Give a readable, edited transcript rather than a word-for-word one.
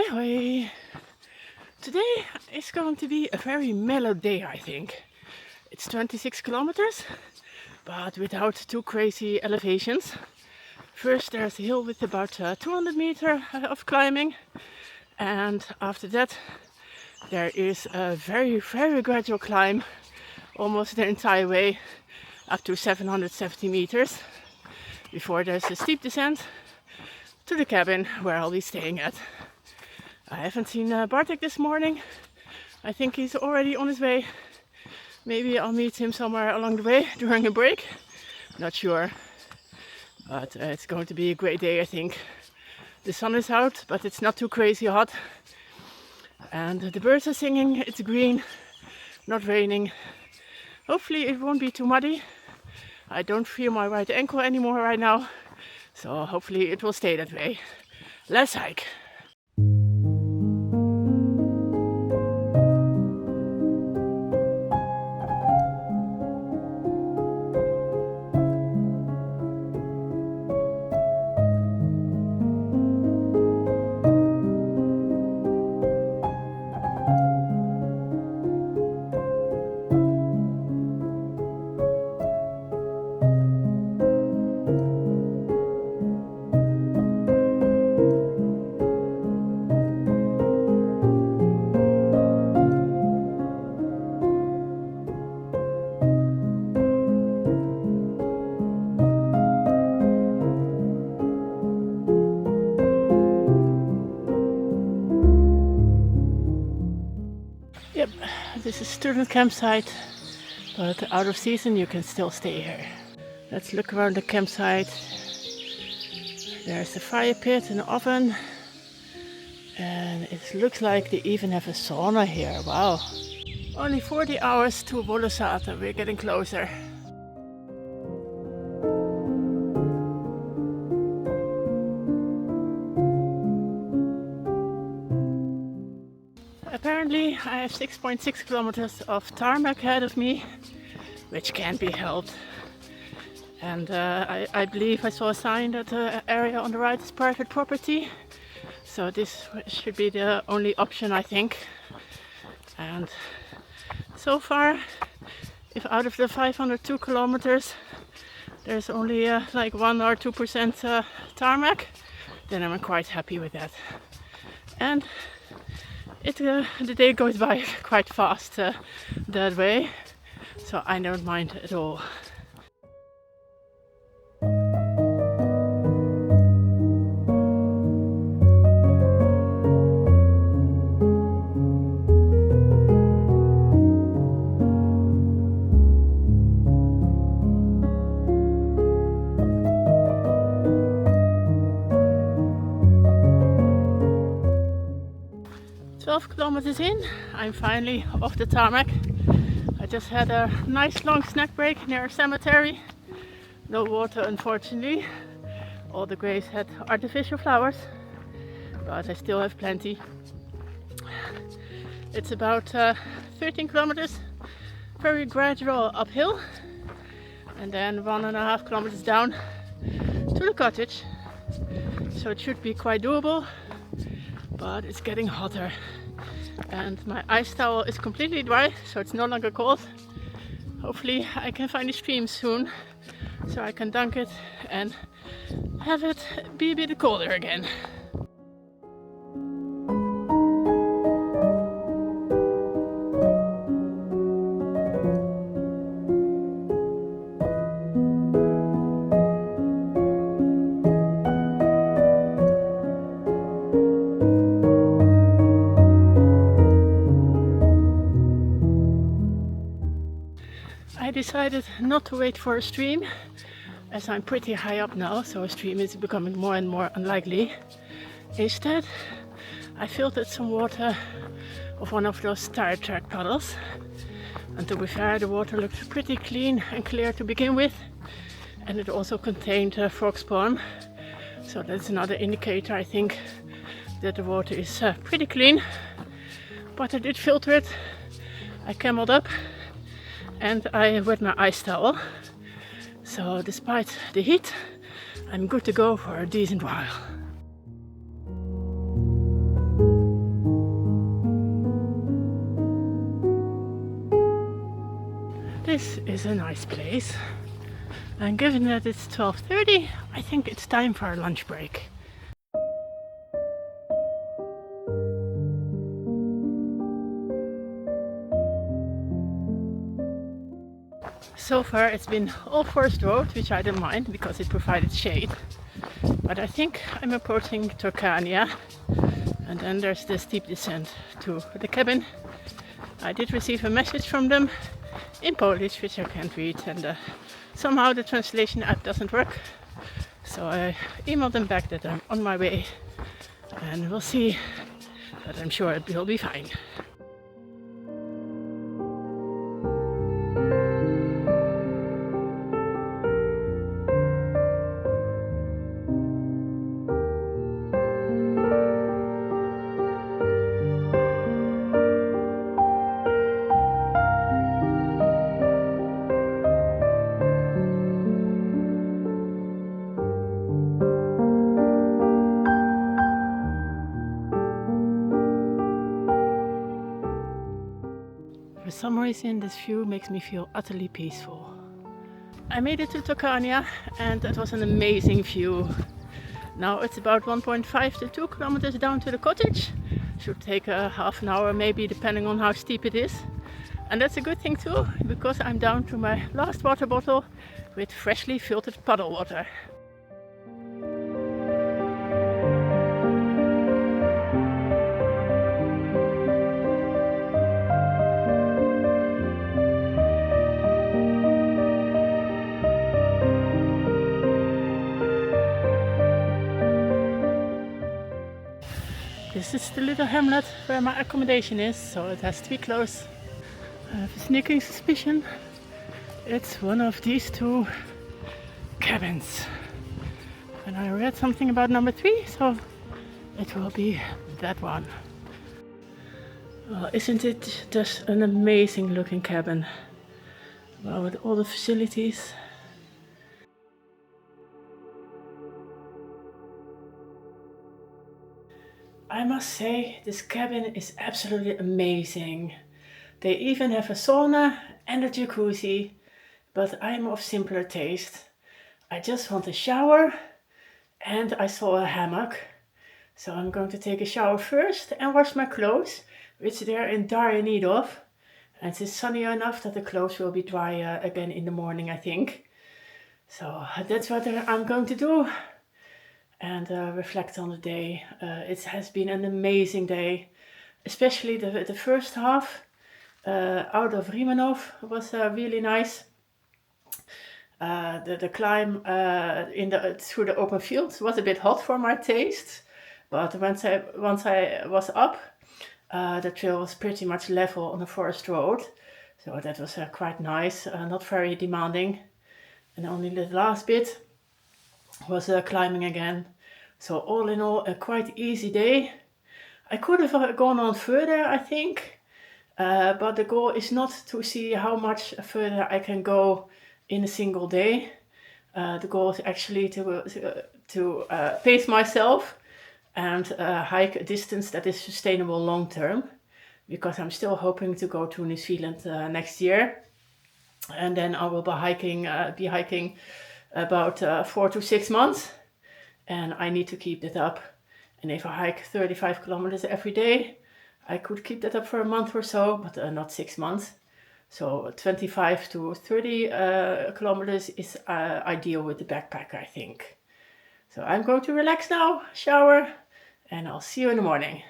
Hoi hoi! Today is going to be a very mellow day, I think. It's 26 kilometers, but without too crazy elevations. First there's a hill with about 200 meters of climbing, and after that there is a very gradual climb almost the entire way up to 770 meters before there's a steep descent to the cabin where I'll be staying at. I haven't seen Bartek this morning. I think he's already on his way. Maybe I'll meet him somewhere along the way during a break. Not sure. But it's going to be a great day, I think. The sun is out, but it's not too crazy hot. And the birds are singing, it's green, not raining. Hopefully it won't be too muddy. I don't feel my right ankle anymore right now. So hopefully it will stay that way. Let's hike. Yep, this is student campsite, but out of season you can still stay here. Let's look around the campsite. There's a fire pit, an oven, and it looks like they even have a sauna here. Wow! Only 40 hours to Bolosata, we're getting closer. Apparently I have 6.6 kilometers of tarmac ahead of me, which can't be helped. And I believe I saw a sign that the area on the right is private property. So this should be the only option, I think. And so far, if out of the 502 kilometers there's only like 1 or 2% tarmac, then I'm quite happy with that. And the day goes by quite fast that way, so I don't mind at all. Kilometers in, I'm finally off the tarmac. I just had a nice long snack break near a cemetery. No water, unfortunately. All the graves had artificial flowers, but I still have plenty. It's about 13 kilometers, very gradual uphill, and then 1.5 kilometers down to the cottage. So it should be quite doable, but it's getting hotter. And my ice towel is completely dry, so it's no longer cold. Hopefully I can find a stream soon, so I can dunk it and have it be a bit colder again. I decided not to wait for a stream, as I'm pretty high up now, so a stream is becoming more and more unlikely. Instead, I filtered some water of one of those tire track puddles, and to be fair, the water looked pretty clean and clear to begin with, and it also contained frog spawn, so that's another indicator, I think, that the water is pretty clean. But I did filter it. I cameled up and I wet my ice towel. So despite the heat, I'm good to go for a decent while. this is a nice place. And given that it's 12:30, I think it's time for our lunch break. So far it's been all forest road, which I don't mind because it provided shade. But I think I'm approaching Torkania, and then there's the steep descent to the cabin. I did receive a message from them in Polish, which I can't read, and somehow the translation app doesn't work. So I emailed them back that I'm on my way, and we'll see, but I'm sure it will be fine. For some reason this view makes me feel utterly peaceful. I made it to Torkania and it was an amazing view. Now it's about 1.5 to 2 kilometers down to the cottage. Should take a half an hour maybe, depending on how steep it is. And that's a good thing too, because I'm down to my last water bottle with freshly filtered puddle water. This is the little hamlet where my accommodation is, so it has to be close. I have a sneaking suspicion it's one of these two cabins. And I read something about number 3, so it will be that one. Well, isn't it just an amazing looking cabin? Well, with all the facilities. I must say, this cabin is absolutely amazing. They even have a sauna and a jacuzzi, but I'm of simpler taste. I just want a shower, and I saw a hammock. So I'm going to take a shower first and wash my clothes, which they're in dire need of. And it's sunny enough that the clothes will be dry again in the morning, I think. So that's what I'm going to do. And reflect on the day. It has been an amazing day, especially the first half out of Rymanov was really nice. The climb through the open fields was a bit hot for my taste, but once I was up, the trail was pretty much level on the forest road, so that was quite nice, not very demanding, and only the last bit was climbing again. So all in all, a quite easy day. I could have gone on further, I think, but the goal is not to see how much further I can go in a single day. The goal is actually to pace myself and hike a distance that is sustainable long term, because I'm still hoping to go to New Zealand next year, and then I will be hiking about 4 to 6 months, and I need to keep that up. And if I hike 35 kilometers every day, I could keep that up for a month or so, but not 6 months. So 25 to 30 kilometers is ideal with the backpack, I think. So I'm going to relax now, shower, and I'll see you in the morning.